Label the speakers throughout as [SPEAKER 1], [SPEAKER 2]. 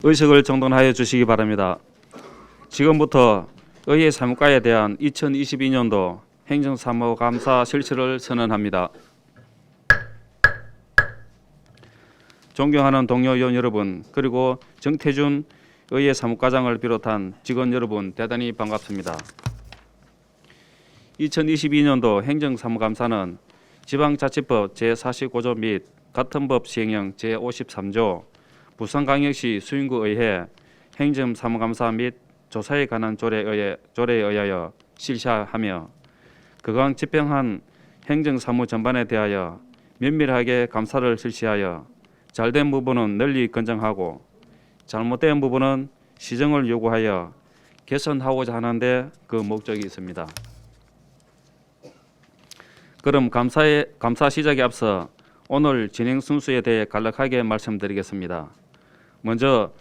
[SPEAKER 1] 의식을 정돈하여 주시기 바랍니다. 지금부터 의회 사무과에 대한 2022년도 행정사무감사 실시를 선언합니다. 존경하는 동료 의원 여러분, 그리고 정태준 의회 사무과장을 비롯한 직원 여러분, 대단히 반갑습니다. 2022년도 행정사무감사는 지방자치법 제45조 및 같은 법 시행령 제53조, 부산광역시 수인구의회 행정사무감사 및 조사에 관한 조례에 의하여 실시하며 그간 집행한 행정사무 전반에 대하여 면밀하게 감사를 실시하여 잘된 부분은 널리 긍정하고 잘못된 부분은 시정을 요구하여 개선하고자 하는데 그 목적이 있습니다. 그럼 감사 시작에 앞서 오늘 진행 순서에 대해 간략하게 말씀드리겠습니다. 먼저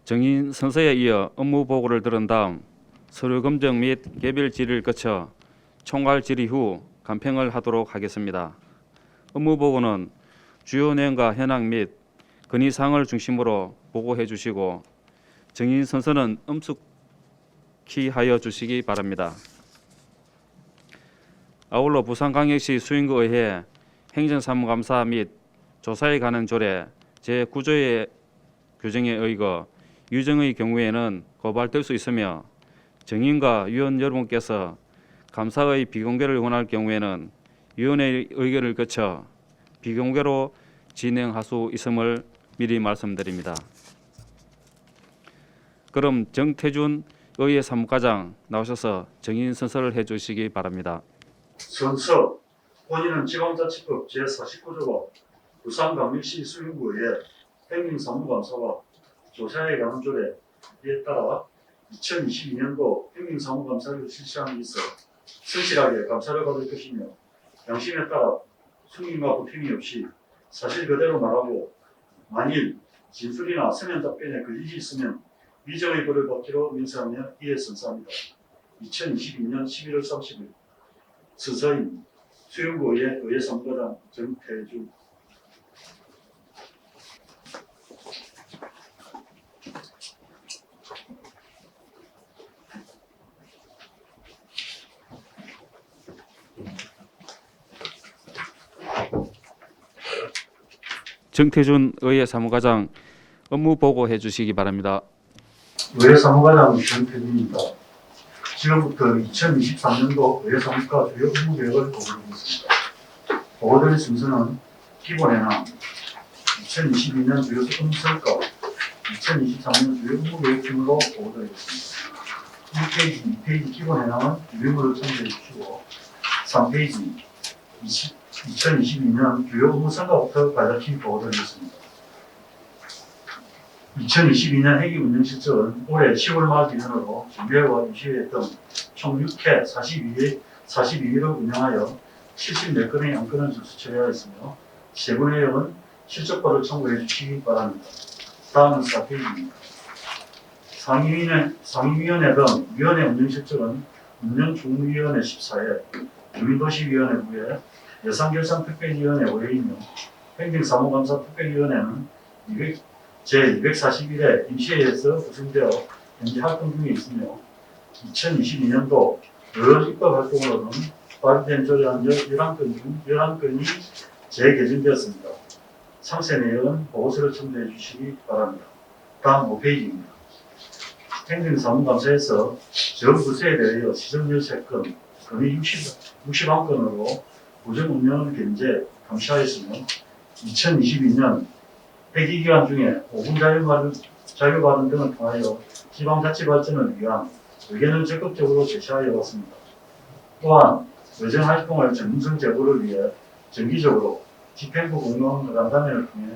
[SPEAKER 1] 정인 선서에 이어 업무 보고를 들은 다음 서류 검증 및 개별 질의를 거쳐 총괄 질의 후 간평을 하도록 하겠습니다. 업무 보고는 주요 내용과 현황 및 건의사항을 중심으로 보고해 주시고 정인 선서는 엄숙히 하여 주시기 바랍니다. 아울러 부산광역시 수인구의회 행정사무감사 및 조사에 관한 조례 제9조의 규정에 의거 유정의 경우에는 고발될 수 있으며 정인과 위원 여러분께서 감사의 비공개를 원할 경우에는 위원회의 의결을 거쳐 비공개로 진행할 수 있음을 미리 말씀드립니다. 그럼 정태준 의회 사무과장 나오셔서 정인 선서를 해주시기 바랍니다.
[SPEAKER 2] 선서 본인은 지방자치법 제49조와 부산광역시 수인구의회 행정사무감사와 조사에 관한 조례에 따라 2022년도 행정사무감사를 실시함에 있어 성실하게 감사를 받을 것이며 양심에 따라 숨김과 보탬이 없이 사실 그대로 말하고 만일 진술이나 서면 답변에 걸리지 있으면 위정의 벌을 받기로 명세하며 이에 선서합니다. 2022년 11월 30일 선서인 수영구의회 의회사무과장 정태준.
[SPEAKER 1] 정태준 의회 사무과장 업무 보고해 주시기 바랍니다.
[SPEAKER 2] 의회사무과장 정태준입니다. 지금부터 2023년도 의회사무과 주요 업무 계획을 보고드리겠습니다. 보고드릴 순서는 기본에는 2022년 주요 업무성과 2023년 주요 업무 계획 중으로 보고드리겠습니다. 1페이지, 2페이지 기본에는 유형으로 참조해 주시고 3페이지 2022년 주요 업무 성과부터 간략히 보고드리겠습니다. 2022년 회기 운영 실적은 올해 10월 말 기준으로 준비회와 유시회 등 총 6회 42일을 운영하여 74건의 안건을 접수 처리하였으며 세부 내용은 실적보를 참고해 주시기 바랍니다. 다음은 4페이지입니다. 상임위원회 등 위원회 운영 실적은 운영중위원회 14회, 주민도시위원회 9회, 예산결산특별위원회 5회이며 행정사무감사 특별위원회는 제241회 임시회에서 구성되어 현재 활동 중에 있으며 2022년도 의원 입법 활동으로는 발의된 조례안 11건 중 11건이 재개정되었습니다. 상세 내용은 보고서를 첨부해 주시기 바랍니다. 다음 5페이지입니다. 행정사무감사에서 전 부서에 대하여 시정열 3건, 건의 61건으로 부정 운영을 견제, 감시하였으며 2022년 회기기간 중에 5분 자유발언 등을 통하여 지방자치 발전을 위한 의견을 적극적으로 제시하여 왔습니다. 또한 의정활동을 전문성 제고를 위해 정기적으로 집행부 공무원 간담회를 통해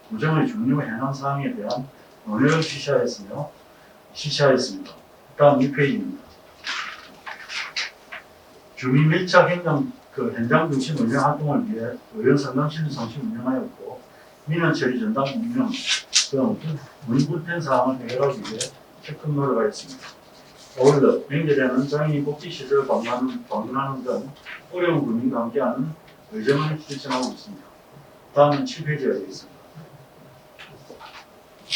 [SPEAKER 2] 구정의 중요 현안 사항에 대한 논의를 실시하였습니다. 다음 2페이지입니다. 주민 밀착 현장 중심 운영 활동을 위해 의원 상담실 상시 운영하였고 민원 처리 전담 운영 등 문불편 사항을 해결하기 위해 적극 노력하였습니다. 어울러 명절에는 장애인 복지시설을 방문하는 등 어려운 국민과 함께하는 의정을 실천하고 있습니다. 다음은 7페이지가 되겠습니다.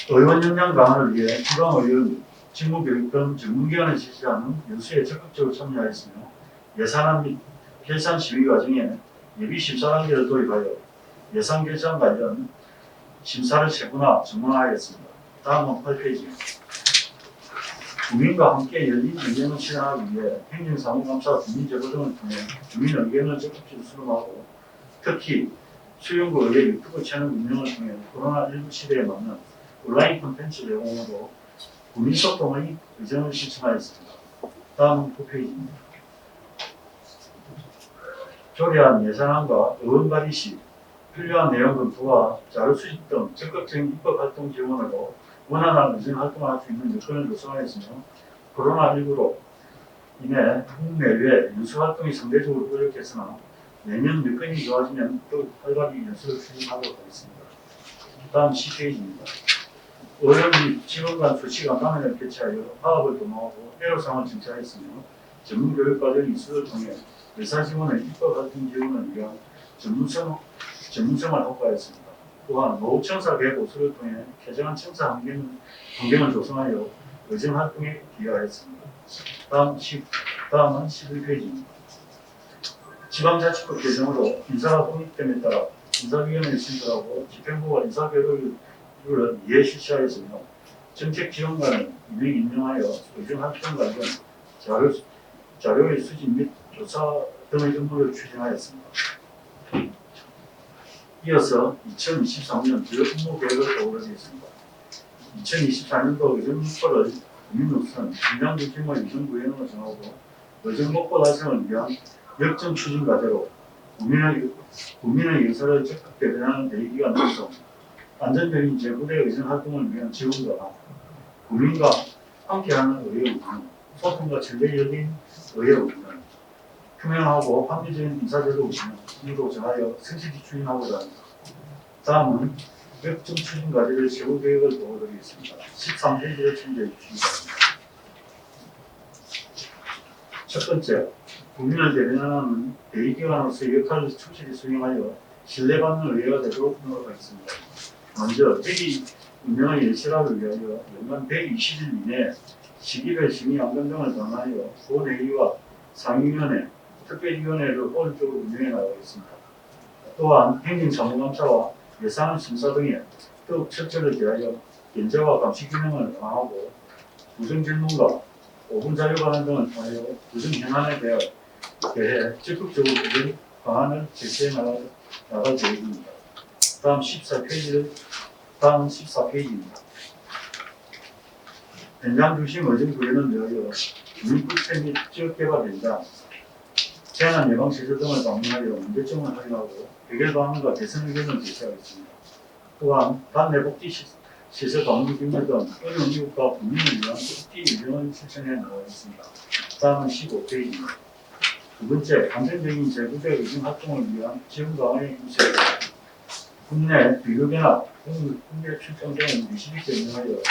[SPEAKER 2] 의원 역량 강화를 위해 지방의원 직무교육권 전문기관을 실시하는 연수에 적극적으로 참여하였으며 예산안 및 결산 시위 과정에 예비 심사 단계를 도입하여 예산 결산 관련 심사를 세분화 전문화하였습니다. 다음은 8페이지입니다. 국민과 함께 열린 의견을 실현하기 위해 행정사무감사, 주민제보 등을 통해 주민 의견을 적극적으로 수렴하고 특히 수용구 의회 유튜브 채널 운영을 통해 코로나19 시대에 맞는 온라인 콘텐츠 제공으로 국민소통의 의정을 실천하였습니다. 다음은 9페이지입니다. 조례안 예산안과 의원 발의 시 필요한 내용 검토와 자료 수집 등 적극적인 입법활동 지원으로 원활한 의정활동을 할 수 있는 여건을 조성하였으며 코로나19로 인해 국내외 연수활동이 상대적으로 부족했으나 내년 여건이 좋아지면 더욱 활발히 연수를 추진하도록 하겠습니다. 다음 10페이지입니다. 의원 및 직원 간 수시간담회를 개최하여 파업을 도모하고 애로사항을 정치하였으며 전문교육과정 이수를 통해 의사지원의 입법활동 지원을 위한 전문성을 확보하였습니다. 또한 노후청사 개보수를 통해 쾌적한 청사 환경을 조성하여 의정활동에 기여하였습니다. 다음은 11페이지입니다. 지방자치법 개정으로 인사가 독립됨에 따라 인사위원회를 신설하고 집행부가 인사결의를 이에 실시하였으며 정책지원관을 임명하여 의정활동 관련 자료의 수집 및 조사 등의 업무를 추진하였습니다. 이어서 2023년 주요 업무 계획을 떠올리겠습니다. 2024년도 의정목표를 국민으로서는 중량 중심의 의정구현으로 정하고 의정목표 달성을 위한 역점 추진 과제로 국민의 의사를 적극 대변하는 대의기관 구성, 안전적인 제부대 의정활동을 위한 지원과 국민과 함께하는 의회 운영, 소통과 전례 열린 의회 운영, 투명하고 합리적인 인사제도 운영으로 정하여 성실히 추진하고자 합니다. 다음은 역점 추진 과제를 세부 계획을 보여드리겠습니다. 13페이지를 참조해 주시기 바랍니다. 첫 번째, 국민을 대변하는 대의기관으로서의 역할을 충실히 수행하여 신뢰받는 의회가 되도록 노력하겠습니다. 먼저 회기 운영의 열실화를 위하여 연간 120일 이내 시기별 심의 안건 등을 정하여 본회의와 상임위원회, 특별위원회를 효율적으로 운영해 나가겠습니다. 또한 행정사무감사와 예산 심사 등에 더욱 철저를 기하여 견제와 감시 기능을 강화하고 부정질문과 5분 자료반환 등을 통하여 부정 현안에 대해 적극적으로 의견 방안을 제시해 나갈 계획입니다. 다음은 14페이지입니다. 현장 중심 의정 구현을 위하여 주민국세 및 지역개발 현장, 재난 예방 시설 등을 방문하여 문제점을 확인하고 해결 방안과 개선 의견을 제시하겠습니다. 또한 단내 복지 시설 방문 규모 등 어려운 이웃과 국민을 위한 복지 일정을 실천해 나가겠습니다. 다음은 15페이지입니다. 두 번째, 안정적인 제부대 의정 활동을 위한 지원 방안의 구체, 국내 비교견합, 국내 출장 등을 미시비게 운영하여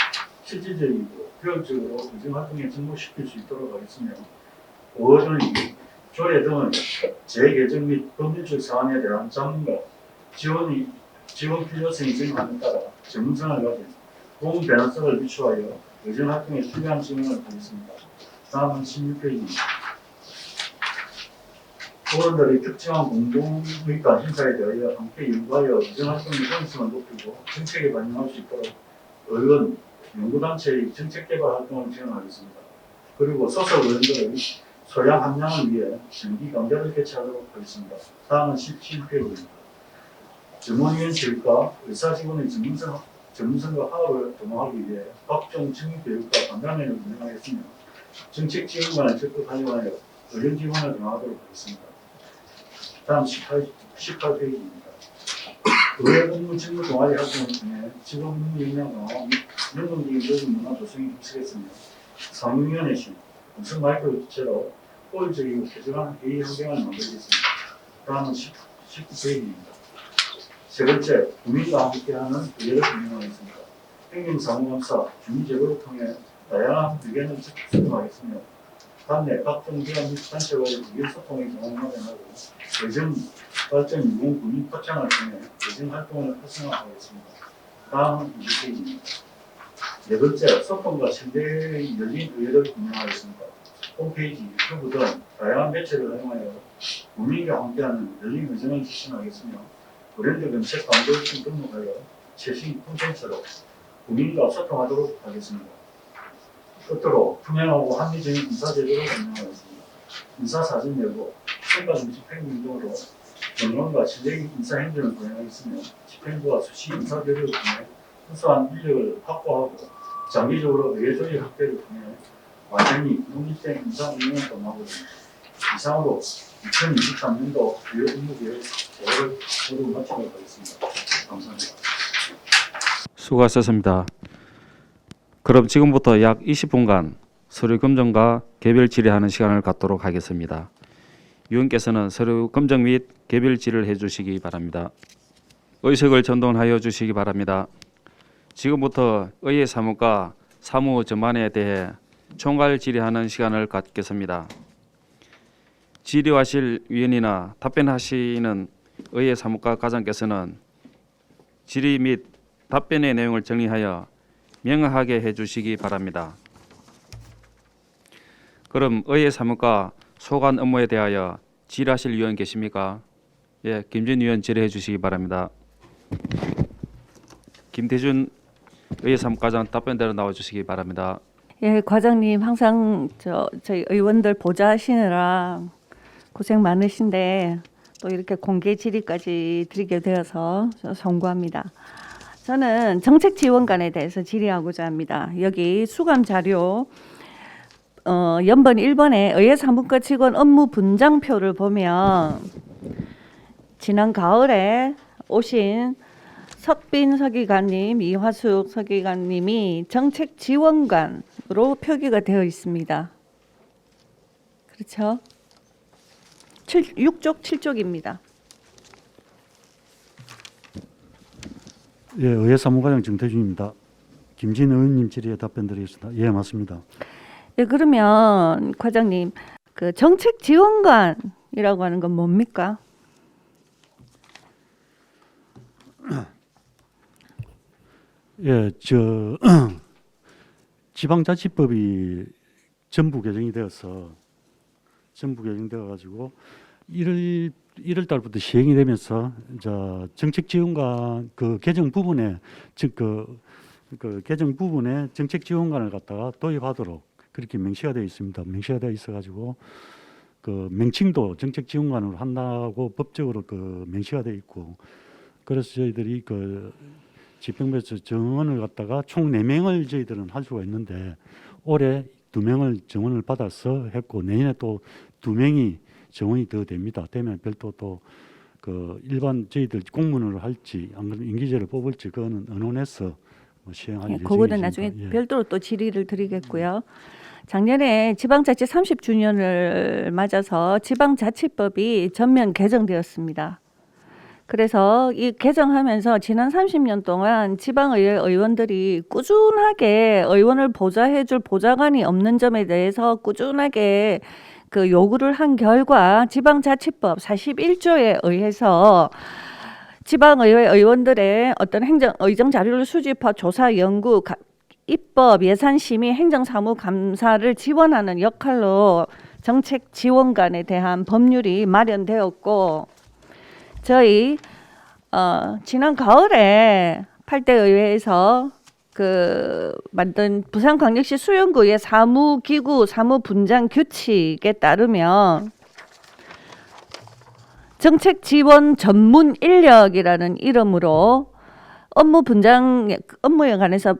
[SPEAKER 2] 실질적이고 효율적으로 의정 활동에 접목시킬 수 있도록 하겠으며 5월은 조례 등의 재개정 및 법률적 사안에 대한 전문가 지원 필요성이 증가함에 따라 전문성을 가진 공무 변호사를 비추하여 의정 활동에 필요한 지원을 하겠습니다. 다음은 16페이지입니다. 의원들의 특정한 공동의 관심사에 대하여 함께 연구하여 의정 활동의 효율성을 높이고 정책에 반영할 수 있도록 의원, 연구단체의 정책개발 활동을 지원하겠습니다. 그리고 소속 의원들의 소양 함량을 위해 정기 강좌를 개최하도록 하겠습니다. 다음은 17페이지입니다. 전문위원실과 의사직원의 전문성과 화합을 도모하기 위해 각종 정기교육과 간담회를 운영하겠으며 정책지원관을 적극 활용하여 의료 지원을 강화하도록 하겠습니다. 다음 18페이지입니다. 의회 업무 직무 동아리 활동을 통해 직업 업무 역량 강화 및 능동적인 노동 문화 조성에 힘쓰겠으며 상임위원회식, 우선 마이크로 주체로 효율적이고 쾌적한 회의 환경을 만들겠습니다. 다음은 19페이지입니다. 세 번째, 국민과 함께하는 의회를 운영하겠습니다. 행정사무감사, 주민제보를 통해 다양한 의견을 적극 수렴하겠으며 단내 각종 기관 및 단체와의 의견 소통의 경험을 마련하고 의정 발전 유공 군인 포창을 통해 의정 활동을 활성화하겠습니다. 다음은 20페이지입니다. 네 번째, 소통과 신뢰의 열린 의회를 운영하겠습니다. 홈페이지, 유튜브 등 다양한 매체를 활용하여 국민과 함께하는 열린 의정을 실천하겠으며 브랜드 검색 광고를 등록하여 최신 콘텐츠로 국민과 소통하도록 하겠습니다. 끝으로 투명하고 합리적인 인사제도를 운영하겠습니다. 인사사진 내고 평가 집행 등으로 정론과 신뢰의 인사행정을 진행하겠으며 집행부와 수시 인사교류를 통해 우수한 인력을 확보하고 장기적으로 의회조의 확대를 통해 완전히 독립된 인사 운영을 도모하고자 이상으로 2023년도 주요 업무계획 제도를 모두 마치도록 하겠습니다. 감사합니다.
[SPEAKER 1] 수고하셨습니다. 그럼 지금부터 약 20분간 서류 검증과 개별 질의하는 시간을 갖도록 하겠습니다. 위원께서는 서류 검증 및 개별 질의를 해주시기 바랍니다. 의석을 전동하여 주시기 바랍니다. 지금부터 의회 사무과 사무 전반에 대해 총괄 질의하는 시간을 갖겠습니다. 질의하실 위원이나 답변하시는 의회 사무과 과장께서는 질의 및 답변의 내용을 정리하여 명확하게 해주시기 바랍니다. 그럼 의회 사무과 소관 업무에 대하여 질의하실 위원 계십니까? 예, 김준 위원 질의해 주시기 바랍니다. 김태준 의회 사무과장 답변대로 나와 주시기 바랍니다.
[SPEAKER 3] 예, 과장님 항상 저희 의원들 보좌하시느라 고생 많으신데 또 이렇게 공개 질의까지 드리게 되어서 송구합니다. 저는 정책지원관에 대해서 질의하고자 합니다. 여기 수감 자료 연번 1번에 의회 사무과 직원 업무 분장표를 보면 지난 가을에 오신 석빈 서기관님, 이화숙 서기관님이 정책지원관으로 표기가 되어 있습니다. 그렇죠? 6쪽, 7쪽입니다.
[SPEAKER 4] 예, 의회 사무과장 정태준입니다. 김진 의원님 질의에 답변드리겠습니다. 예, 맞습니다.
[SPEAKER 3] 예, 그러면 과장님, 그 정책지원관이라고 하는 건 뭡니까?
[SPEAKER 4] 예, 지방자치법이 전부 개정이 되어서 가지고 1월 달부터 시행이 되면서 정책 지원관 그 개정 부분에 그 개정 부분에 정책 지원관을 갖다가 도입하도록 그렇게 명시가 되어 있습니다. 명시가 되어 있어 가지고 그 명칭도 정책 지원관으로 한다고 법적으로 그 명시가 되어 있고, 그래서 저희들이 그 집행부에서 정원을 갖다가 총 4명을 저희들은 할 수가 있는데 올해 2명을 정원을 받아서 했고 내년에 또 2명이 정원이 더 됩니다. 되면 별도 또 그 일반 저희들 공무원으로 할지 안 그러면 임기제를 뽑을지 그거는 의논해서 시행할 예정입니다.
[SPEAKER 3] 그거는 나중에
[SPEAKER 4] 예.
[SPEAKER 3] 별도로 또 질의를 드리겠고요. 작년에 지방자치 30주년을 맞아서 지방자치법이 전면 개정되었습니다. 그래서 이 개정하면서 지난 30년 동안 지방의회 의원들이 꾸준하게 의원을 보좌해줄 보좌관이 없는 점에 대해서 꾸준하게 그 요구를 한 결과 지방자치법 41조에 의해서 지방의회 의원들의 어떤 의정 자료를 수집하고 조사, 연구, 입법, 예산심의, 행정사무 감사를 지원하는 역할로 정책 지원관에 대한 법률이 마련되었고, 저희 지난 가을에 8대 의회에서 그 만든 부산광역시 수영구의 사무기구 사무분장 규칙에 따르면 정책지원 전문 인력이라는 이름으로 업무에 관해서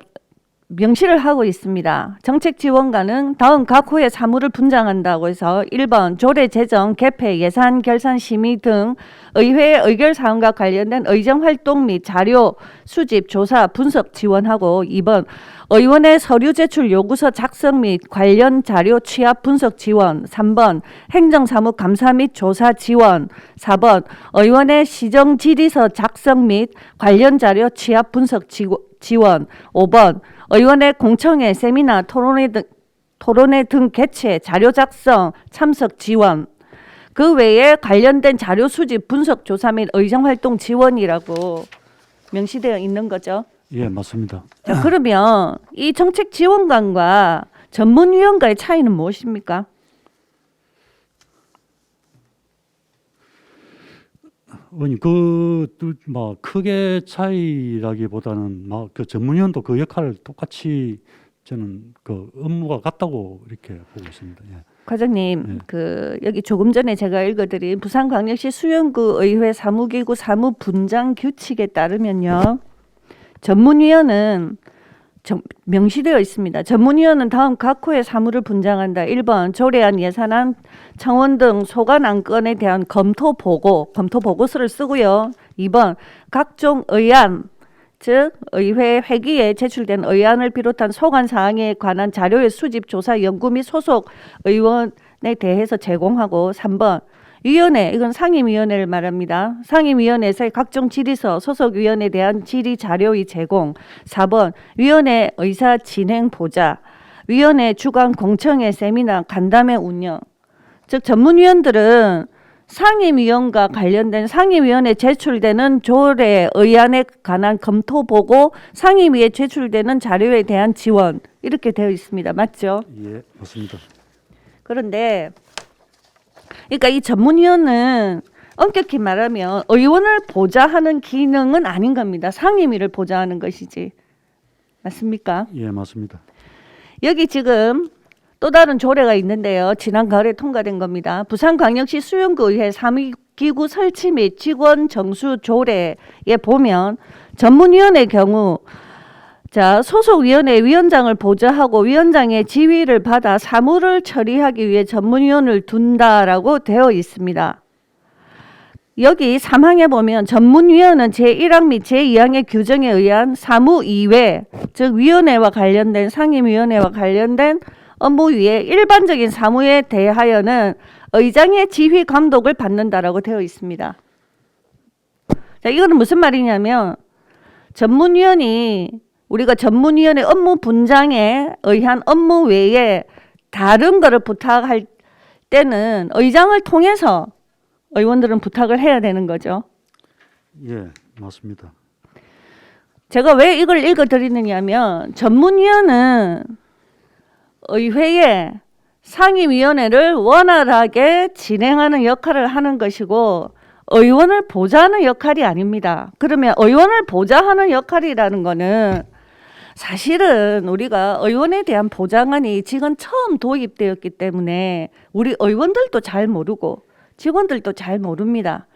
[SPEAKER 3] 명시를 하고 있습니다. 정책지원관은 다음 각 호의 사무를 분장한다고 해서 1번 조례 제정, 개폐, 예산, 결산, 심의 등 의회의 의결사항과 관련된 의정활동 및 자료 수집, 조사, 분석 지원하고 2번 의원의 서류 제출 요구서 작성 및 관련 자료 취합 분석 지원, 3번 행정사무 감사 및 조사 지원, 4번 의원의 시정질의서 작성 및 관련 자료 취합 분석 지원, 5번 의원의 공청회, 세미나, 토론회 등 개최, 자료 작성, 참석 지원, 그 외에 관련된 자료 수집, 분석, 조사 및 의정활동 지원이라고 명시되어 있는 거죠.
[SPEAKER 4] 예, 맞습니다.
[SPEAKER 3] 자, 그러면 이 정책 지원관과 전문위원과의 차이는 무엇입니까?
[SPEAKER 4] 의원님, 막 크게 차이라기보다는 막 그 전문위원도 그 역할을 똑같이 저는 그 업무가 같다고 이렇게 보고 있습니다. 예.
[SPEAKER 3] 과장님,
[SPEAKER 4] 네.
[SPEAKER 3] 그 여기 조금 전에 제가 읽어드린 부산광역시 수영구 의회 사무기구 사무분장 규칙에 따르면요, 전문위원은 명시되어 있습니다. 전문위원은 다음 각 호의 사무를 분장한다. 1번 조례안, 예산안, 청원 등 소관 안건에 대한 검토 보고서를 쓰고요. 2번 각종 의안, 즉 의회 회기에 제출된 의안을 비롯한 소관 사항에 관한 자료의 수집, 조사, 연구 및 소속 의원에 대해서 제공하고 3번 위원회, 이건 상임위원회를 말합니다. 상임위원회에서의 각종 질의서, 소속위원에 대한 질의 자료의 제공. 4번 위원회 의사 진행 보좌, 위원회 주간 공청회, 세미나, 간담회 운영. 즉 전문위원들은 상임위원과 관련된 상임위원회에 제출되는 조례 의안에 관한 검토 보고, 상임위에 제출되는 자료에 대한 지원, 이렇게 되어 있습니다. 맞죠?
[SPEAKER 4] 예, 맞습니다.
[SPEAKER 3] 그런데 그러니까 이 전문위원은 엄격히 말하면 의원을 보좌하는 기능은 아닌 겁니다. 상임위를 보좌하는 것이지. 맞습니까?
[SPEAKER 4] 예, 맞습니다.
[SPEAKER 3] 여기 지금 또 다른 조례가 있는데요. 지난 가을에 통과된 겁니다. 부산광역시 수영구의회 사무기구 설치 및 직원 정수 조례에 보면 전문위원의 경우 자, 소속위원회 위원장을 보좌하고 위원장의 지휘를 받아 사무를 처리하기 위해 전문위원을 둔다라고 되어 있습니다. 여기 3항에 보면 전문위원은 제1항 및 제2항의 규정에 의한 사무 이외, 즉 위원회와 관련된 상임위원회와 관련된 업무 위에 일반적인 사무에 대하여는 의장의 지휘 감독을 받는다라고 되어 있습니다. 자, 이거는 무슨 말이냐면 전문위원이 우리가 전문위원회 업무 분장에 의한 업무 외에 다른 거를 부탁할 때는 의장을 통해서 의원들은 부탁을 해야 되는 거죠.
[SPEAKER 4] 예, 맞습니다.
[SPEAKER 3] 제가 왜 이걸 읽어드리느냐면 전문위원은 의회의 상임위원회를 원활하게 진행하는 역할을 하는 것이고 의원을 보좌하는 역할이 아닙니다. 그러면 의원을 보좌하는 역할이라는 거는 사실은 우리가 의원에 대한 보좌안이 지금 처음 도입되었기 때문에 우리 의원들도 잘 모르고 직원들도 잘 모릅니다.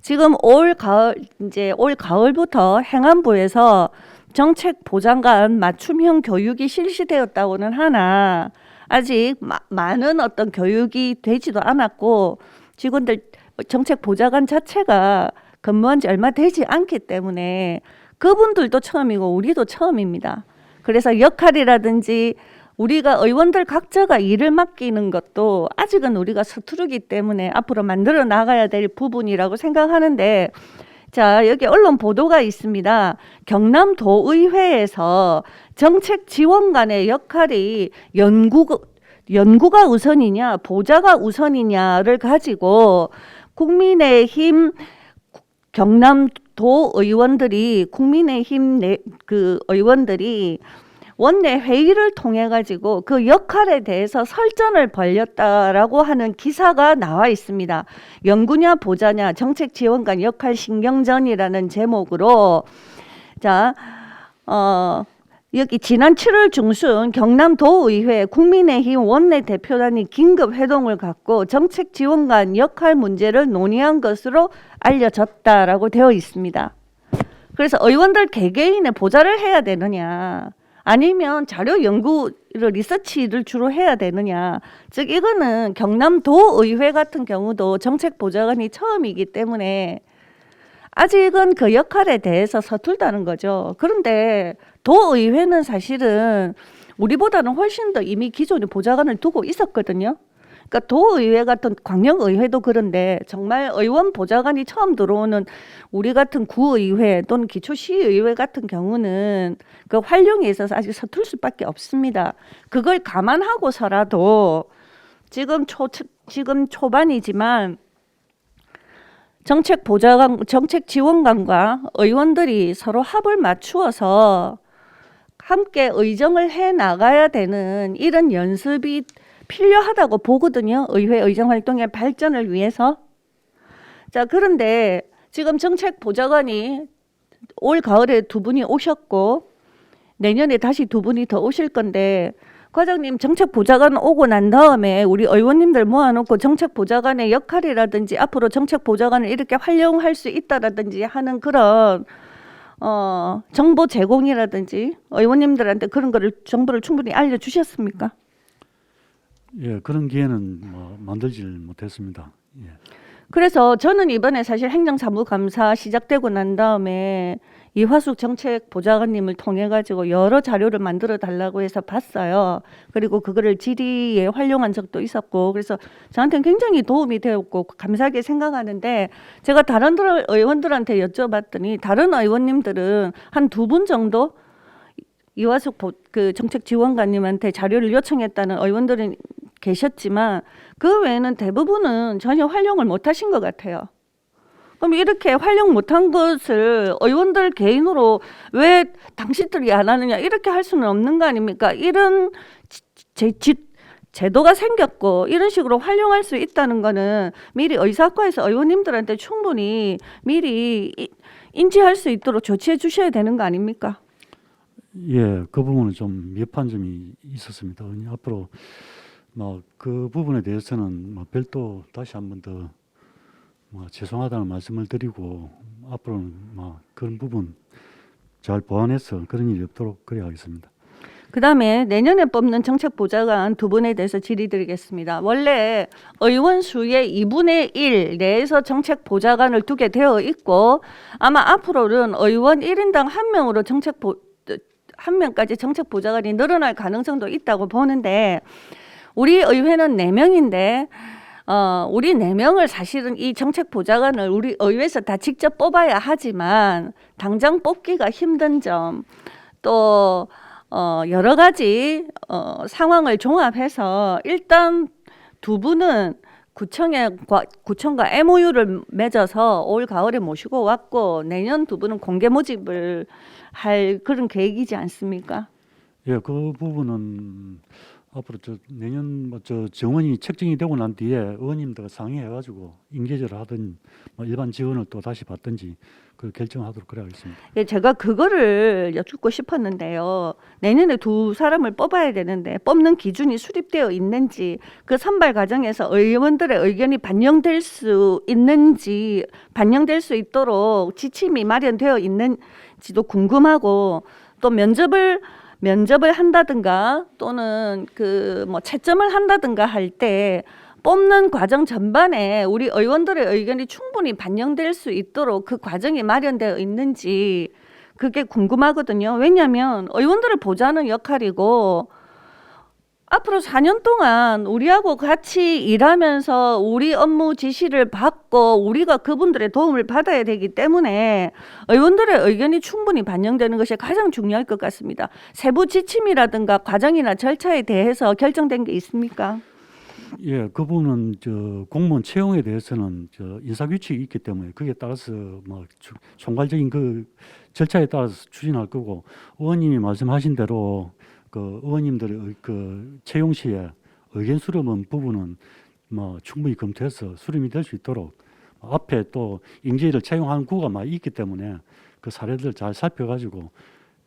[SPEAKER 3] 지금 올 가을부터 행안부에서 정책 보좌관 맞춤형 교육이 실시되었다고는 하나 아직 많은 어떤 교육이 되지도 않았고 직원들 정책 보좌관 자체가 근무한 지 얼마 되지 않기 때문에 그분들도 처음이고 우리도 처음입니다. 그래서 역할이라든지 우리가 의원들 각자가 일을 맡기는 것도 아직은 우리가 서투르기 때문에 앞으로 만들어 나가야 될 부분이라고 생각하는데 자, 여기 언론 보도가 있습니다. 경남도의회에서 정책 지원관의 역할이 연구가 우선이냐 보좌가 우선이냐를 가지고 국민의힘 경남도 의원들이 의원들이 원내 회의를 통해 가지고 그 역할에 대해서 설전을 벌였다라고 하는 기사가 나와 있습니다. 연구냐 보좌냐 정책 지원관 역할 신경전이라는 제목으로 자, 여기 지난 7월 중순 경남도의회 국민의힘 원내대표단이 긴급 회동을 갖고 정책 지원관 역할 문제를 논의한 것으로 알려졌다라고 되어 있습니다. 그래서 의원들 개개인의 보좌를 해야 되느냐 아니면 자료 연구를 리서치를 주로 해야 되느냐 즉 이거는 경남도의회 같은 경우도 정책 보좌관이 처음이기 때문에 아직은 그 역할에 대해서 서툴다는 거죠. 그런데 도의회는 사실은 우리보다는 훨씬 더 이미 기존에 보좌관을 두고 있었거든요. 그러니까 도의회 같은 광역의회도 그런데 정말 의원 보좌관이 처음 들어오는 우리 같은 구의회 또는 기초시의회 같은 경우는 그 활용에 있어서 아직 서툴 수밖에 없습니다. 그걸 감안하고서라도 지금 초반이지만 정책 지원관과 의원들이 서로 합을 맞추어서 함께 의정을 해 나가야 되는 이런 연습이 필요하다고 보거든요. 의회 의정 활동의 발전을 위해서. 자, 그런데 지금 정책 보좌관이 올 가을에 2분이 오셨고 내년에 다시 2분이 더 오실 건데, 과장님 정책 보좌관 오고 난 다음에 우리 의원님들 모아놓고 정책 보좌관의 역할이라든지 앞으로 정책 보좌관을 이렇게 활용할 수 있다라든지 하는 그런 정보 제공이라든지 의원님들한테 그런 거를 정보를 충분히 알려주셨습니까?
[SPEAKER 4] 예, 그런 기회는 뭐 만들질 못했습니다. 예.
[SPEAKER 3] 그래서 저는 이번에 사실 행정사무감사 시작되고 난 다음에 이화숙 정책보좌관님을 통해 가지고 여러 자료를 만들어 달라고 해서 봤어요. 그리고 그거를 질의에 활용한 적도 있었고, 그래서 저한테는 굉장히 도움이 되었고 감사하게 생각하는데, 제가 다른 의원들한테 여쭤봤더니 다른 의원님들은 한 2분 정도 이화숙 그 정책지원관님한테 자료를 요청했다는 의원들은 계셨지만 그 외에는 대부분은 전혀 활용을 못 하신 것 같아요. 그럼 이렇게 활용 못한 것을 의원들 개인으로 왜 당신들이 안 하느냐 이렇게 할 수는 없는 거 아닙니까? 이런 제도가 생겼고 이런 식으로 활용할 수 있다는 거는 미리 의사과에서 의원님들한테 충분히 미리 인지할 수 있도록 조치해 주셔야 되는 거 아닙니까?
[SPEAKER 4] 예, 그 부분은 좀 미흡한 점이 있었습니다. 앞으로 뭐 그 부분에 대해서는 뭐 별도 다시 한 번 더 뭐 죄송하다는 말씀을 드리고 앞으로는 뭐 그런 부분 잘 보완해서 그런 일이 없도록 그래야 하겠습니다.
[SPEAKER 3] 그다음에 내년에 뽑는 정책보좌관 2분에 대해서 질의드리겠습니다. 원래 의원 수의 2분의 1 내에서 정책보좌관을 두게 되어 있고 아마 앞으로는 의원 1인당 1명으로 한 명까지 정책보좌관이 늘어날 가능성도 있다고 보는데, 우리 의회는 4명인데 우리 4명을 사실은 이 정책보좌관을 우리 의회에서 다 직접 뽑아야 하지만 당장 뽑기가 힘든 점, 또 여러 가지 상황을 종합해서 일단 2분은 구청과 MOU를 맺어서 올 가을에 모시고 왔고 내년 2분은 공개 모집을 할 그런 계획이지 않습니까?
[SPEAKER 4] 예, 그 부분은 앞으로 내년 정원이 책정이 되고 난 뒤에 의원님들과 상의해가지고 인계제를 하든 뭐 일반 지원을 또 다시 받든지 그 결정하도록 그래 하겠습니다.
[SPEAKER 3] 예, 제가 그거를 여쭙고 싶었는데요. 내년에 2사람을 뽑아야 되는데 뽑는 기준이 수립되어 있는지, 그 선발 과정에서 의원들의 의견이 반영될 수 있는지, 반영될 수 있도록 지침이 마련되어 있는지도 궁금하고, 또 면접을 한다든가 또는 그 뭐 채점을 한다든가 할 때 뽑는 과정 전반에 우리 의원들의 의견이 충분히 반영될 수 있도록 그 과정이 마련되어 있는지 그게 궁금하거든요. 왜냐하면 의원들을 보좌하는 역할이고 앞으로 4년 동안 우리하고 같이 일하면서 우리 업무 지시를 받고 우리가 그분들의 도움을 받아야 되기 때문에 의원들의 의견이 충분히 반영되는 것이 가장 중요할 것 같습니다. 세부 지침이라든가 과정이나 절차에 대해서 결정된 게 있습니까?
[SPEAKER 4] 예, 그 부분은 공무원 채용에 대해서는 인사 규칙이 있기 때문에 그에 따라서 뭐 총괄적인 그 절차에 따라서 추진할 거고, 의원님이 말씀하신 대로 그 의원님들의 그 채용 시에 의견 수렴한 부분은 뭐 충분히 검토해서 수렴이 될 수 있도록 앞에 또 인재를 채용하는 구가 많이 있기 때문에 그 사례들 잘 살펴가지고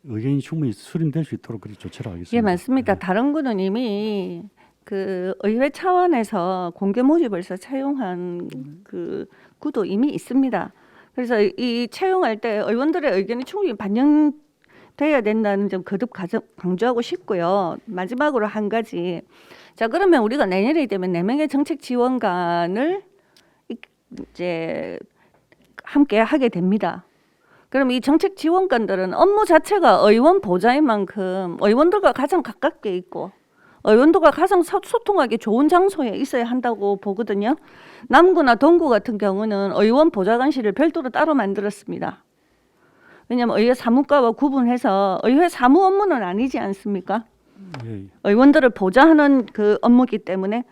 [SPEAKER 4] 의견이 충분히 수렴될 수 있도록 그렇게 조치를 하겠습니다.
[SPEAKER 3] 예, 맞습니다.
[SPEAKER 4] 네.
[SPEAKER 3] 다른 구는 이미 그 의회 차원에서 공개 모집을 해서 채용한 그 구도 이미 있습니다. 그래서 이 채용할 때 의원들의 의견이 충분히 반영돼야 된다는 점 거듭 강조하고 싶고요. 마지막으로 한 가지. 자, 그러면 우리가 내년이 되면 4명의 정책 지원관을 이제 함께 하게 됩니다. 그럼 이 정책 지원관들은 업무 자체가 의원 보좌인 만큼 의원들과 가장 가깝게 있고 의원들과 가장 소통하기 좋은 장소에 있어야 한다고 보거든요. 남구나 동구 같은 경우는 의원 보좌관실을 별도로 따로 만들었습니다. 왜냐하면 의회 사무과와 구분해서 의회 사무 업무는 아니지 않습니까?
[SPEAKER 4] 예,
[SPEAKER 3] 의원들을 보좌하는 그 업무이기 때문에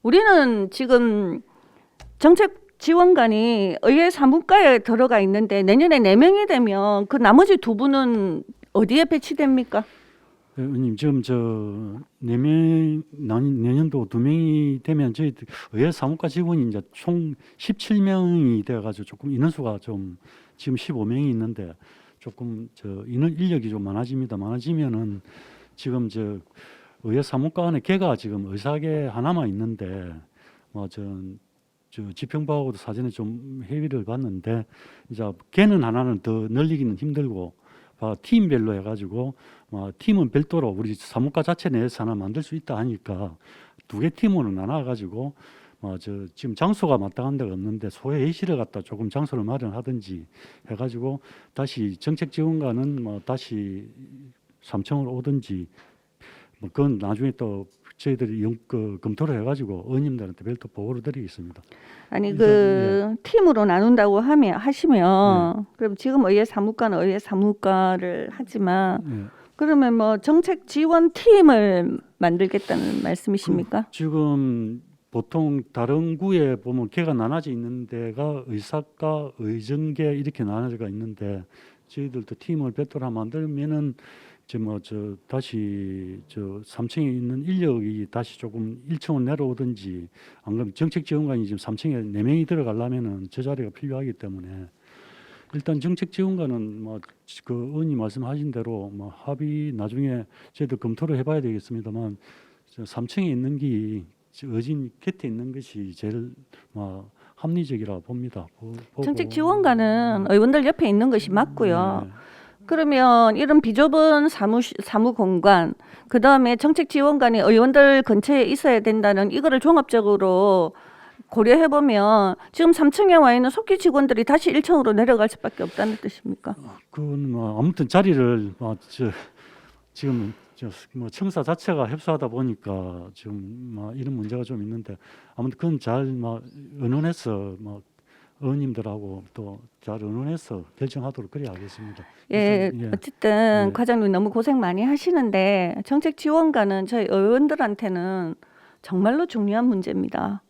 [SPEAKER 3] 우리는 지금 정책 지원관이 의회 사무과에 들어가 있는데 내년에 4명이 되면 그 나머지 2분은 어디에 배치됩니까?
[SPEAKER 4] 의원님 지금 저 4명 내년도 2명이 되면 저희 의회 사무과 직원이 이제 총 17명이 돼가지고 조금 인원수가 좀 지금 15명이 있는데 조금 저 인원 인력이 좀 많아집니다. 많아지면은 지금 저 의회 사무과 안에 걔가 지금 의사계 하나만 있는데 저 지평부하고도 사전에 좀 회의를 봤는데 이제 걔는 하나는 더 늘리기는 힘들고 팀별로 해가지고 팀은 별도로 우리 사무과 자체 내에서 하나 만들 수 있다 하니까 2개 팀으로 나눠가지고 저 지금 장소가 마땅한 데가 없는데 소회 회의실을 갖다 조금 장소를 마련하든지 해가지고 다시 정책지원관은 다시 3층으로 오든지 그건 나중에 또 저희들이 검토를 해가지고 의원님들한테 별도 보고를 드리겠습니다.
[SPEAKER 3] 아니 그 팀으로 나눈다고 하시면 그럼 지금 의회 사무과는 의회 사무과를 하지만 그러면 뭐 정책 지원 팀을 만들겠다는 말씀이십니까?
[SPEAKER 4] 지금 보통 다른 구에 보면 걔가 나눠져 있는 데가 의사과, 의정계 이렇게 나눠져 있는데 저희들도 팀을 별도로 만들면은 다시 저 3층에 있는 인력이 다시 조금 1층으로 내려오든지 안 그러면 정책지원관이 지금 3층에 4명이 들어가려면은 저 자리가 필요하기 때문에 일단 정책지원관은 그 의원님 말씀하신 대로 합의 나중에 저희도 검토를 해봐야 되겠습니다만 3층에 있는 게 의진 곁에 있는 것이 제일 합리적이라 봅니다.
[SPEAKER 3] 정책 지원관은 의원들 옆에 있는 것이 맞고요. 그러면 이런 비좁은 사무 공간, 그 다음에 정책 지원관이 의원들 근처에 있어야 된다는 이거를 종합적으로 고려해 보면 지금 3층에 와 있는 속기 직원들이 다시 1층으로 내려갈 수밖에 없다는 뜻입니까?
[SPEAKER 4] 그건 아무튼 자리를 지금 청사 자체가 협소하다 보니까 지금 이런 문제가 좀 있는데 아무튼 그건 잘 의논해서 의원님들하고 또 잘 의논해서 결정하도록 그래야 하겠습니다.
[SPEAKER 3] 어쨌든 과장님 너무 고생 많이 하시는데 정책 지원관은 저희 의원들한테는 정말로 중요한 문제입니다.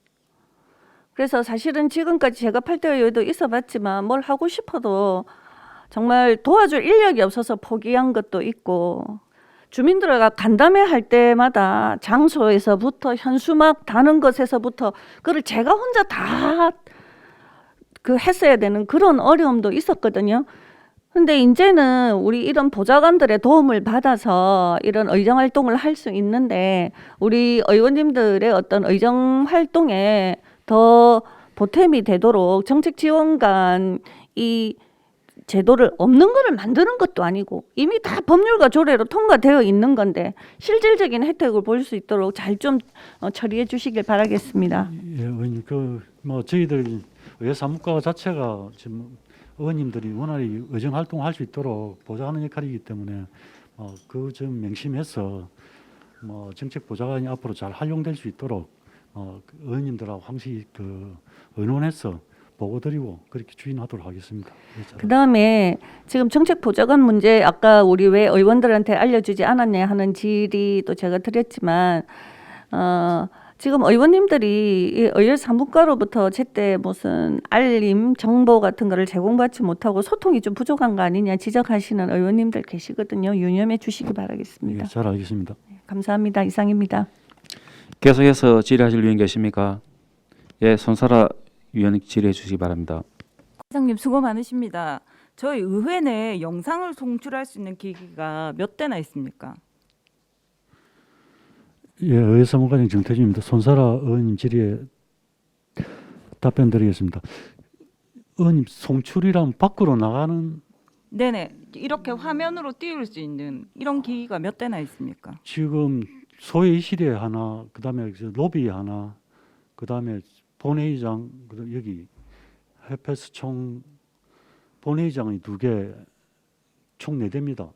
[SPEAKER 3] 그래서 사실은 지금까지 제가 8대 의회도 있어봤지만 뭘 하고 싶어도 정말 도와줄 인력이 없어서 포기한 것도 있고 주민들과 간담회 할 때마다 장소에서부터 현수막 다는 것에서부터 그걸 제가 혼자 다 했어야 되는 그런 어려움도 있었거든요. 근데 이제는 우리 이런 보좌관들의 도움을 받아서 이런 의정 활동을 할 수 있는데 우리 의원님들의 어떤 의정 활동에 더 보탬이 되도록 정책 지원관 이 제도를 없는 거를 만드는 것도 아니고 이미 다 법률과 조례로 통과되어 있는 건데 실질적인 혜택을 볼 수 있도록 잘 좀 처리해 주시길 바라겠습니다.
[SPEAKER 4] 의원님 저희들 의회 사무과 자체가 지금 의원님들이 원활히 의정 활동할 수 있도록 보좌하는 역할이기 때문에 그 점 명심해서 정책 보좌관이 앞으로 잘 활용될 수 있도록 의원님들하고 항시 의논해서 보고드리고 그렇게 추진하도록 하겠습니다.
[SPEAKER 3] 그 다음에 지금 정책 보좌관 문제 아까 우리 왜 의원들한테 알려주지 않았냐 하는 질의도 제가 드렸지만 지금 의원님들이 이 의회 사무과로부터 제때 무슨 알림 정보 같은 거를 제공받지 못하고 소통이 좀 부족한 거 아니냐 지적하시는 의원님들 계시거든요. 유념해 주시기 바라겠습니다.
[SPEAKER 4] 잘 알겠습니다.
[SPEAKER 3] 감사합니다. 이상입니다.
[SPEAKER 1] 계속해서 질의하실 위원 계십니까? 예, 손사라 위원 질의해 주시기 바랍니다.
[SPEAKER 5] 과장님 수고 많으십니다. 저희 의회 내 영상을 송출할 수 있는 기기가 몇 대나 있습니까?
[SPEAKER 4] 예, 의회 사무관장 정태준입니다. 손사라 의원님 질의에 답변드리겠습니다. 의원님 송출이란 밖으로 나가는
[SPEAKER 5] 네네. 이렇게 화면으로 띄울 수 있는 이런 기기가 몇 대나 있습니까?
[SPEAKER 4] 지금 소회의실에 하나, 그다음에 로비에 하나, 그다음에 본회의장, 그다음 여기 해패스 총 본회의장이 2개, 총 4대입니다.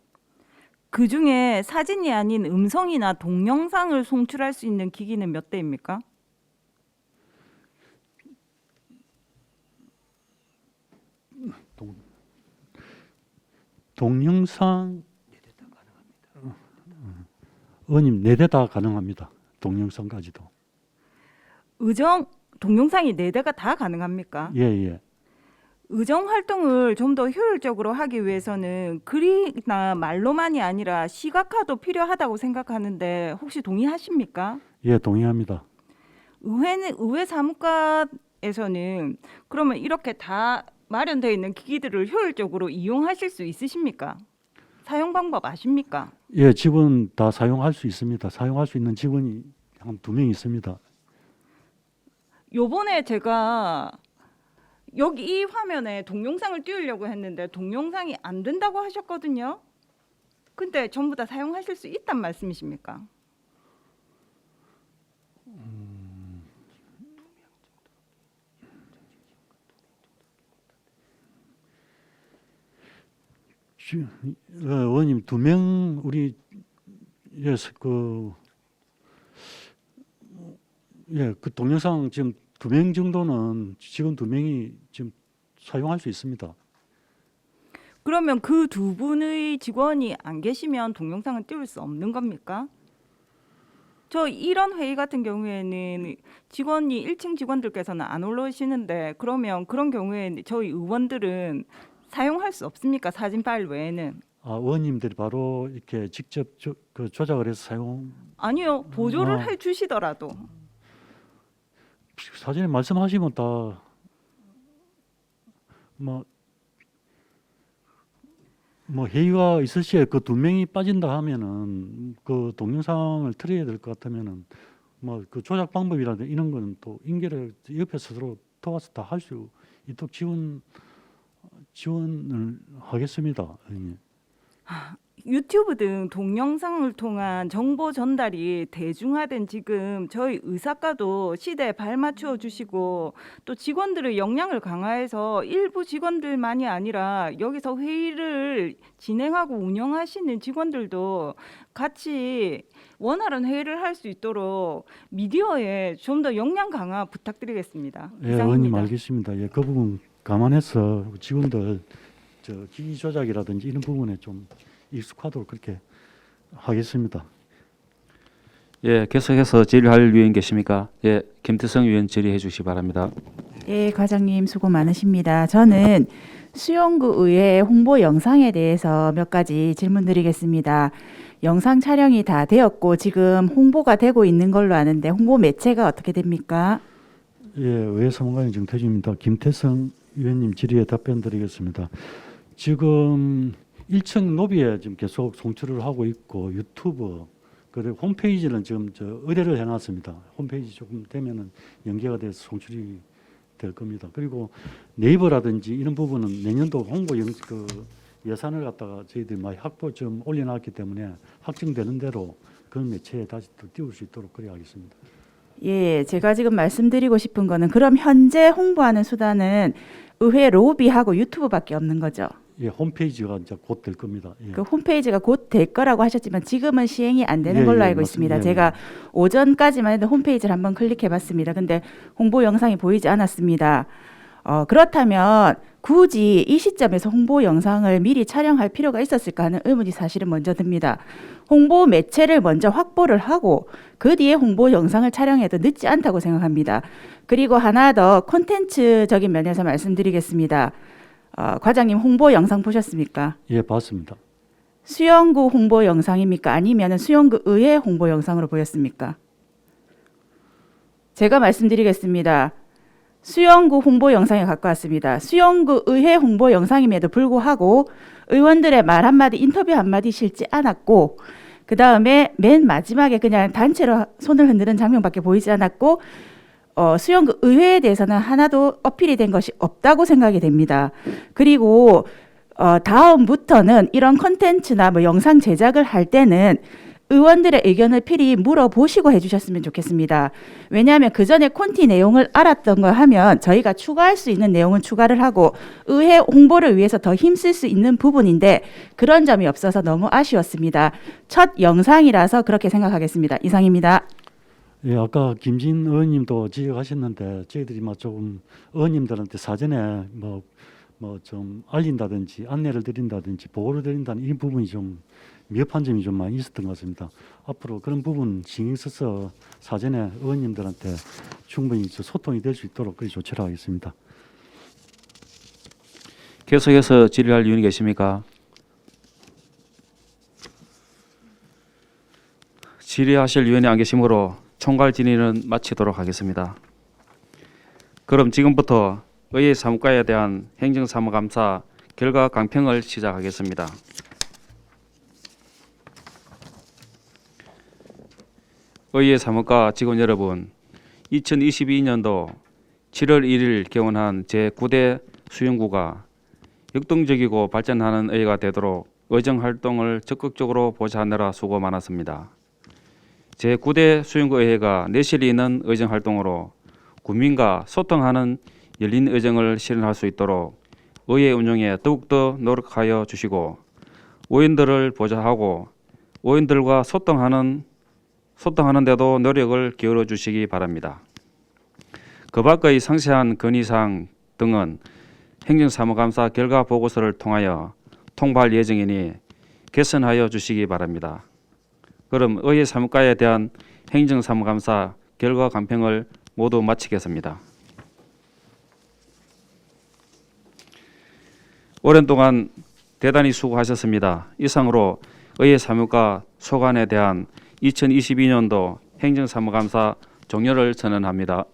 [SPEAKER 5] 그 중에 사진이 아닌 음성이나 동영상을 송출할 수 있는 기기는 몇 대입니까?
[SPEAKER 4] 동영상 4대 다 가능합니다. 의원님 4대 다 가능합니다. 동영상까지도.
[SPEAKER 5] 동영상이 4대가 다 가능합니까?
[SPEAKER 4] 예, 예.
[SPEAKER 5] 의정 활동을 좀 더 효율적으로 하기 위해서는 글이나 말로만이 아니라 시각화도 필요하다고 생각하는데 혹시 동의하십니까?
[SPEAKER 4] 예, 동의합니다.
[SPEAKER 5] 의회 사무과에서는 그러면 이렇게 다 마련되어 있는 기기들을 효율적으로 이용하실 수 있으십니까? 사용 방법 아십니까?
[SPEAKER 4] 예, 직원 다 사용할 수 있습니다. 사용할 수 있는 직원이 한 2명 있습니다.
[SPEAKER 5] 요번에 제가 여기 이 화면에 동영상을 띄우려고 했는데 동영상이 안 된다고 하셨거든요. 근데 전부 다 사용하실 수 있단 말씀이십니까?
[SPEAKER 4] 의원님 2명 우리 그 동영상 지금 2명 정도는 직원 2명이 지금 사용할 수 있습니다.
[SPEAKER 5] 그러면 그 2분의 직원이 안 계시면 동영상을 띄울 수 없는 겁니까? 저 이런 회의 같은 경우에는 직원이 1층 직원들께서는 안 올라오시는데 그러면 그런 경우에 저희 의원들은 사용할 수 없습니까? 사진 파일 외에는.
[SPEAKER 4] 의원님들이 바로 이렇게 직접 조작을 해서 사용
[SPEAKER 5] 아니요. 보조를
[SPEAKER 4] 아.
[SPEAKER 5] 해 주시더라도.
[SPEAKER 4] 사전에 말씀하시면 다 뭐 회의가 있을 시에 그 2명이 빠진다 하면은 그 동영상을 틀어야 될 것 같으면은 뭐 그 조작 방법이라든지 이런 거는 또 인계를 옆에서 서로 도와서 다 할 수 있도록 지원을 하겠습니다. 의원님.
[SPEAKER 5] 유튜브 등 동영상을 통한 정보 전달이 대중화된 지금 저희 의사과도 시대에 발맞추어 주시고 또 직원들의 역량을 강화해서 일부 직원들만이 아니라 여기서 회의를 진행하고 운영하시는 직원들도 같이 원활한 회의를 할 수 있도록 미디어에 좀 더 역량 강화 부탁드리겠습니다.
[SPEAKER 4] 예, 의원님
[SPEAKER 5] 이상입니다.
[SPEAKER 4] 알겠습니다. 예, 그 부분 감안해서 직원들 기기 조작이라든지 이런 부분에 좀 익숙하도록 그렇게 하겠습니다.
[SPEAKER 1] 예, 계속해서 질의할 위원 계십니까? 예, 김태성 위원 질의해 주시기 바랍니다.
[SPEAKER 6] 예, 과장님 수고 많으십니다. 저는 수용구 의회 홍보 영상에 대해서 몇 가지 질문드리겠습니다. 영상 촬영이 다 되었고 지금 홍보가 되고 있는 걸로 아는데 홍보 매체가 어떻게 됩니까?
[SPEAKER 4] 예, 의회 사무관인 정태준입니다. 김태성 위원님 질의에 답변드리겠습니다. 지금 1층 로비에 지금 계속 송출을 하고 있고 유튜브 그리고 홈페이지는 지금 의뢰를 해놨습니다. 홈페이지 조금 되면은 연계가 돼서 송출이 될 겁니다. 그리고 네이버라든지 이런 부분은 내년도 홍보 예산을 갖다가 저희들이 많이 확보 좀 올려놨기 때문에 확정되는 대로 그런 매체에 다시 또 띄울 수 있도록 그래 하겠습니다.
[SPEAKER 6] 예, 제가 지금 말씀드리고 싶은 거는 그럼 현재 홍보하는 수단은 의회 로비하고 유튜브밖에 없는 거죠.
[SPEAKER 4] 예, 홈페이지가 이제 곧 될 겁니다. 예.
[SPEAKER 6] 그 홈페이지가 곧 될 거라고 하셨지만 지금은 시행이 안 되는
[SPEAKER 4] 예,
[SPEAKER 6] 걸로
[SPEAKER 4] 예,
[SPEAKER 6] 알고
[SPEAKER 4] 맞습니다.
[SPEAKER 6] 있습니다.
[SPEAKER 4] 예,
[SPEAKER 6] 제가 오전까지만 해도 홈페이지를 한번 클릭해봤습니다. 근데 홍보 영상이 보이지 않았습니다. 그렇다면 굳이 이 시점에서 홍보 영상을 미리 촬영할 필요가 있었을까 하는 의문이 사실은 먼저 듭니다. 홍보 매체를 먼저 확보를 하고 그 뒤에 홍보 영상을 촬영해도 늦지 않다고 생각합니다. 그리고 하나 더 콘텐츠적인 면에서 말씀드리겠습니다. 과장님 홍보 영상 보셨습니까?
[SPEAKER 4] 예, 봤습니다.
[SPEAKER 6] 수영구 홍보 영상입니까? 아니면 수영구 의회 홍보 영상으로 보였습니까? 제가 말씀드리겠습니다. 수영구 홍보 영상에 갖고 왔습니다. 수영구 의회 홍보 영상임에도 불구하고 의원들의 말 한마디, 인터뷰 한마디 실지 않았고 그 다음에 맨 마지막에 그냥 단체로 손을 흔드는 장면밖에 보이지 않았고 수영구 의회에 대해서는 하나도 어필이 된 것이 없다고 생각이 됩니다. 그리고 다음부터는 이런 콘텐츠나 뭐 영상 제작을 할 때는 의원들의 의견을 필히 물어보시고 해주셨으면 좋겠습니다. 왜냐하면 그 전에 콘티 내용을 알았던 거 하면 저희가 추가할 수 있는 내용은 추가를 하고 의회 홍보를 위해서 더 힘쓸 수 있는 부분인데 그런 점이 없어서 너무 아쉬웠습니다. 첫 영상이라서 그렇게 생각하겠습니다. 이상입니다.
[SPEAKER 4] 예, 아까 김진 의원님도 지적하셨는데 저희들이 조금 의원님들한테 사전에 뭐 좀 알린다든지 안내를 드린다든지 보고를 드린다는 이 부분이 좀 미흡한 점이 좀 많이 있었던 것 같습니다. 앞으로 그런 부분 신경 써서 사전에 의원님들한테 충분히 소통이 될 수 있도록 그리 조치를 하겠습니다.
[SPEAKER 1] 계속해서 질의할 의원이 계십니까? 질의하실 의원이 안 계시므로 총괄 질의는 마치도록 하겠습니다. 그럼 지금부터 의회 사무과에 대한 행정사무감사 결과 강평을 시작하겠습니다. 의회 사무과 직원 여러분, 2022년도 7월 1일 개원한 제9대 수영구가 역동적이고 발전하는 의회가 되도록 의정활동을 적극적으로 보좌하느라 수고 많았습니다. 제9대 수영구의회가 내실이 있는 의정활동으로 국민과 소통하는 열린 의정을 실현할 수 있도록 의회 운영에 더욱더 노력하여 주시고 의원들을 보좌하고 의원들과 소통하는 데도 노력을 기울여 주시기 바랍니다. 그 밖의 상세한 건의사항 등은 행정사무감사 결과 보고서를 통하여 통보할 예정이니 개선하여 주시기 바랍니다. 그럼 의회 사무과에 대한 행정사무감사 결과 간평을 모두 마치겠습니다. 오랜 동안 대단히 수고하셨습니다. 이상으로 의회 사무과 소관에 대한 2022년도 행정사무감사 종료를 선언합니다.